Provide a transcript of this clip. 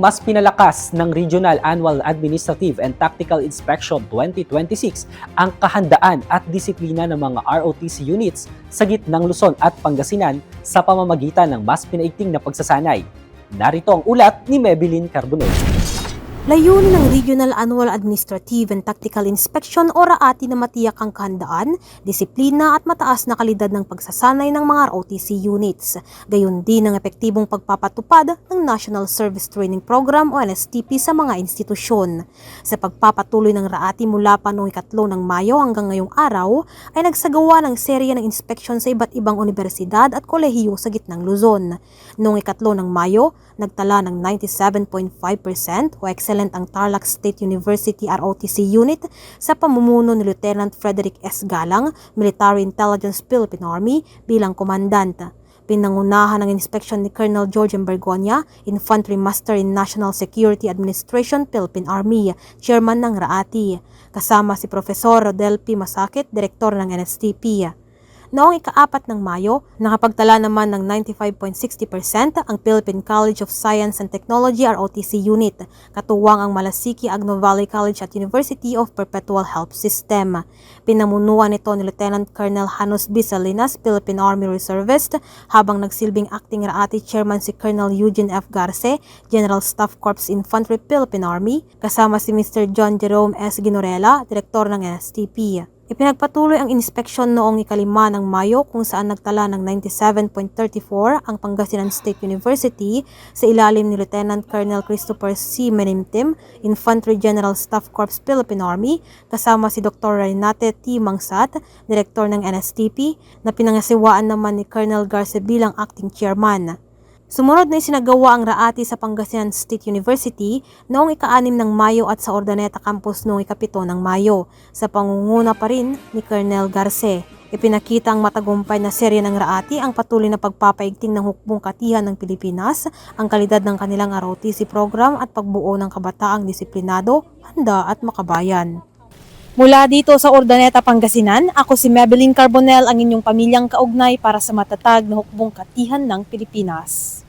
mas pinalakas ng Regional Annual Administrative and Tactical Inspection 2026 ang kahandaan at disiplina ng mga ROTC units sa gitnang Luzon at Pangasinan sa pamamagitan ng mas pinaigting na pagsasanay. Narito ang ulat ni Maybelline Carbonell. Layunin ng Regional Annual Administrative and Tactical Inspection o RAATI na matiyak ang kahandaan, disiplina at mataas na kalidad ng pagsasanay ng mga ROTC units. Gayon din ang epektibong pagpapatupad ng National Service Training Program o NSTP sa mga institusyon. Sa pagpapatuloy ng RAATI mula pa noong 3 ng Mayo hanggang ngayong araw, ay nagsagawa ng serye ng inspeksyon sa iba't ibang universidad at kolehiyo sa gitnang Luzon. Noong 3 ng Mayo, nagtala ng 97.5% o excellent ang Tarlac State University ROTC unit sa pamumuno ni Lieutenant Frederick S. Galang, Military Intelligence Philippine Army bilang komandante. Pinangunahan ng inspeksyon ni Colonel George M. Bergonia, Infantry Master in National Security Administration Philippine Army, Chairman ng RAATI. Kasama si Professor Rodel P. Masakit, Direktor ng NSTP. Noong 4 ng Mayo, nakapagtala naman ng 95.60% ang Philippine College of Science and Technology ROTC unit, katuwang ang Malasiki Agno Valley College at University of Perpetual Help System. Pinamunuan nito ni Lieutenant Colonel Janos B. Salinas, Philippine Army Reservist, habang nagsilbing acting RAATI Chairman si Colonel Eugene F. Garce, General Staff Corps Infantry Philippine Army, kasama si Mr. John Jerome S. Ginorela, Direktor ng NSTP. Ipinagpatuloy ang inspeksyon noong 5 ng Mayo kung saan nagtala ng 97.34 ang Pangasinan State University sa ilalim ni Lieutenant Colonel Christopher C. Menimtim, Infantry General Staff Corps Philippine Army, kasama si Dr. Renate T. Mangsat, Direktor ng NSTP, na pinangasiwaan naman ni Colonel Garce bilang acting chairman. Sumunod na isinagawa ang RAATI sa Pangasinan State University noong 6 ng Mayo at sa Ordaneta Campus noong 7 ng Mayo, sa pangunguna pa rin ni Colonel Garce. Ipinakita ang matagumpay na serye ng RAATI ang patuloy na pagpapaigting ng hukbong katihan ng Pilipinas, ang kalidad ng kanilang ROTC program at pagbuo ng kabataang disiplinado, handa at makabayan. Mula dito sa Ordaneta, Pangasinan, ako si Maybelline Carbonell, ang inyong pamilyang kaugnay para sa matatag na hukbong katihan ng Pilipinas.